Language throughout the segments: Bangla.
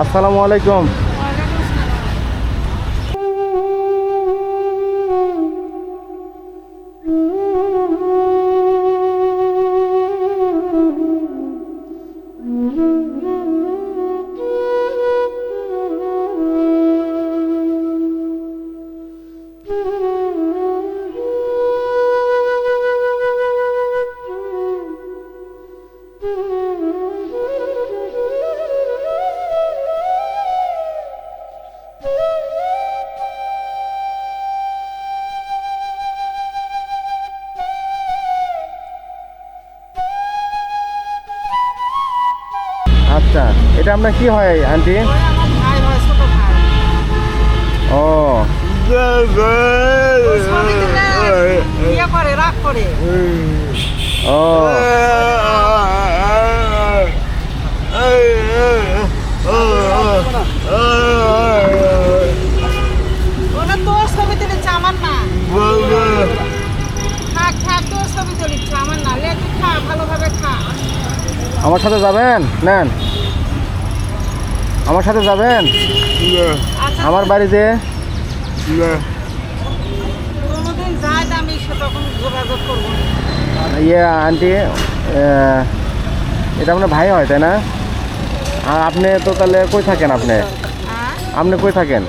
আসসালামু আলাইকুম। আচ্ছা, এটা আপনার কি হয় আন্টি? আমার ভাই হয়, ছোট ভাই। ও স্বামী দিলে বিয়ে করে, রাগ করে। ও ওরা তোর ছবি তুলিচ্ছে, আমার না। থাক থাক, তোর ছবি তুলিচ্ছে, আমার না। লে তুই খা, ভালোভাবে খা। আমার সাথে যাবেন? নেন, আমার সাথে যাবেন আচ্ছা, আমার বাড়িতে? কোনোদিন যায় না, আমি সে তখন যোগাযোগ করবো না। ইয়ে আন্টি, এটা আপনার ভাই হয় তাই না? আর আপনি তো তাহলে কই থাকেন? আপনি আপনি কই থাকেন?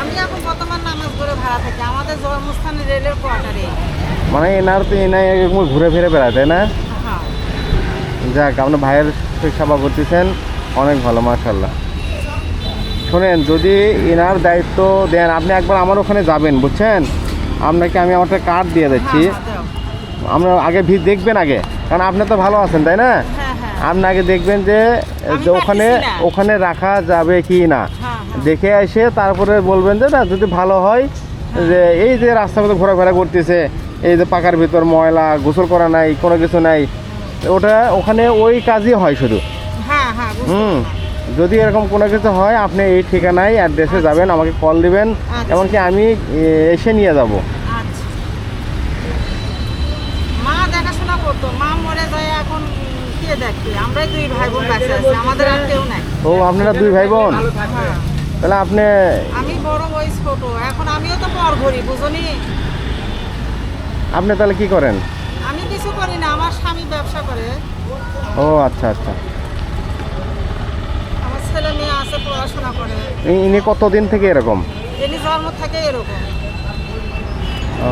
আমি এখন বর্তমান নামাজ পড়ে ভাড়া থাকি, আমাদের জন্মস্থানে রেলের কোয়ার্টারে। মানে এনার তো এনাই এরকম ঘুরে ফিরে বেড়ায় তাই না? হ্যাঁ, যাক, আপনার ভাইয়ের সেবা করতেছেন, অনেক ভালো, মাশাআল্লাহ। শোনেন, যদি এনার দায়িত্ব দেন, আপনি একবার আমার ওখানে যাবেন, বুঝছেন? আপনাকে আমি আমার একটা কার্ড দিয়ে দিচ্ছি। হ্যাঁ, দাও। আমরা আগে দেখবেন আগে, কারণ আপনি তো ভালো আছেন তাই না? হ্যাঁ, হ্যাঁ। আপনি আগে দেখবেন যে আমি ওখানে পারতেছি না। ওখানে রাখা যাবে কি না, হ্যাঁ, হ্যাঁ। দেখে এসে তারপরে বলবেন যে না, যদি ভালো হয়, যে এই যে রাস্তার মধ্যে ঘোরাফেরা করতেছে, এই যে পাকার ভিতর ময়লা, গোসল করা নাই, কোনো কিছু নাই, ওটা ওখানে ওই কাজই হয় শুধু। হ্যাঁ, হ্যাঁ, বুঝতে হুম, পারলাম। যদি এরকম কোনো কিছু হয়, আপনি এই ঠিকানায় অ্যাড্রেসে যাবেন, আমাকে কল দিবেন, আচ্ছা। এমনকি আমি এসে নিয়ে যাব। আচ্ছা। মা দেখাশোনা করতো, মা মরে যায়, এখন কে দেখবে? আমরাই দুই ভাই বোন বাঁচে আছি, আমাদের আর কেউ নাই। ও, আপনারা দুই ভাই বোন? হ্যাঁ। তাহলে আপনি আমি বড়, ওই ছোট। এখন আমিও তো পর ঘুরি, বুঝনি? আপনি তাহলে কি করেন? আমি কিছু করি না, আমার স্বামী ব্যবসা করে। ও আচ্ছা আচ্ছা। আমার ছেলে মেয়ে আছে, পড়াশোনা করে। ইনি কতদিন থেকে এরকম? এনি জন্ম থেকে এরকম। ও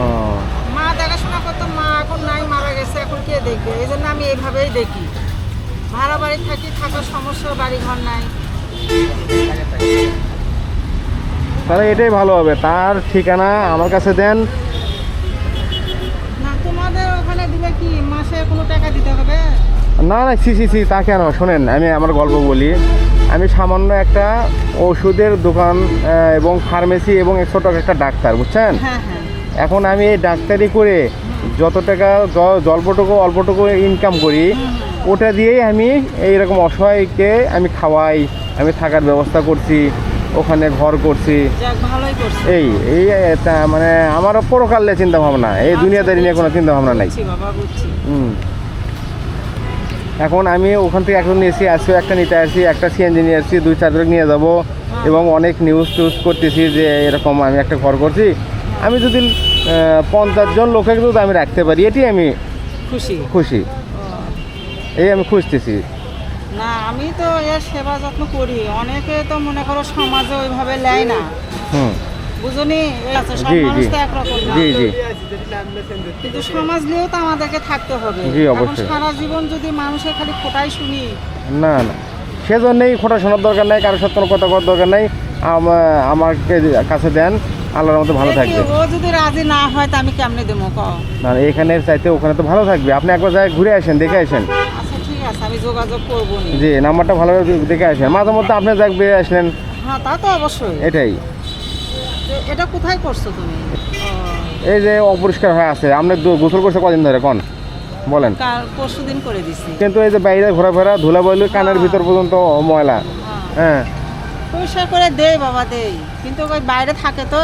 মা দেখাশোনা করতো, মা এখন নাই, মারা গেছে, এখন কে দেখবে? এই জন্য আমি এইভাবেই দেখি। ভাড়া বাড়ি থাকি, থাকার সমস্যা, বাড়ি ঘর নাই। তাহলে এটাই ভালো হবে, তার ঠিকানা আমার কাছে দেন। না, তোমাদের ওখানে দিলে কি মাসে কোনো টাকা দিতে হবে? না না, সি তা কেন? শোনেন, আমি আমার গল্প বলি। আমি সামান্য একটা ওষুধের দোকান এবং ফার্মেসি এবং ছোট একটা ডাক্তার, বুঝছেন? হ্যাঁ, হ্যাঁ। এখন আমি এই ডাক্তারি করে যত টাকা অল্পটুকু ইনকাম করি, ওটা দিয়েই আমি এইরকম অসহায়কে আমি খাওয়াই, আমি থাকার ব্যবস্থা করছি, ওখানে ঘর করছি। যাক, ভালোই করছে। এই এই মানে আমার পরকালে চিন্তা ভাবনা, এই দুনিয়াদারি নিয়ে কোনো চিন্তা ভাবনা নাই। বুঝছি বাবা, বুঝছি। এখন আমি ওখান থেকে একজন নিয়েছি, আজকেও একটা নিতে আসছি, একটা সিএনজি নিয়ে আসছি, 2-4 জন নিয়ে যাব, এবং অনেক নিউজ করতেছি যে এরকম আমি একটা ঘর করছি। আমি যদি 50 জন লোকে যদি আমি রাখতে পারি, এটি আমি খুশি। এই আমি খুঁজতেছি। না, আমি তো এর সেবা যত্ন করি। অনেকে তো মনে করো সমাজে ওইভাবে নেয় না, হুম, বুঝনি? এই আছে, সব জি মানুষ জি তো একরকম না। জি জি কিন্তু সমাজ নিয়েও তো আমাদেরকে থাকতে হবে। জি, এখন অবশ্যই। সারা জীবন যদি মানুষের খালি খোটাই শুনি, না না, সেজন্যই খোটা শোনার দরকার নাই, কারোর সাথে কোনো কথা করার দরকার নাই। আমাকে কাছে দেন, আল্লাহর মতো ভালো থাকবে। ও যদি রাজি না হয় তা আমি কেমনে দেবো কও? না, এখানে চাইতে ওখানে তো ভালো থাকবে। আপনি একবার যাই ঘুরে আসেন, দেখে আসেন। আচ্ছা, ঠিক আছে, আমি যোগাযোগ করবো নি। জি, নাম্বারটা ভালোভাবে দেখে আসেন। মাঝে মধ্যে আপনি যাক বেরিয়ে আসলেন, হ্যাঁ, তা তো অবশ্যই। এটাই। এটা কোথায় করছো তুমি? এই যে অপরিষ্কার হয়ে আছে, আপনি গোসল করছে কদিন ধরে কোন বলেন? কাল পরশুদিন করে দিছি। কিন্তু এই যে বাইরে ঘোরাফেরা, ধুলাবালি, কানের ভিতর পর্যন্ত ময়লা। হ্যাঁ, পরিষ্কার করে দেই বাবা, দেই, কিন্তু ওই বাইরে থাকে তো,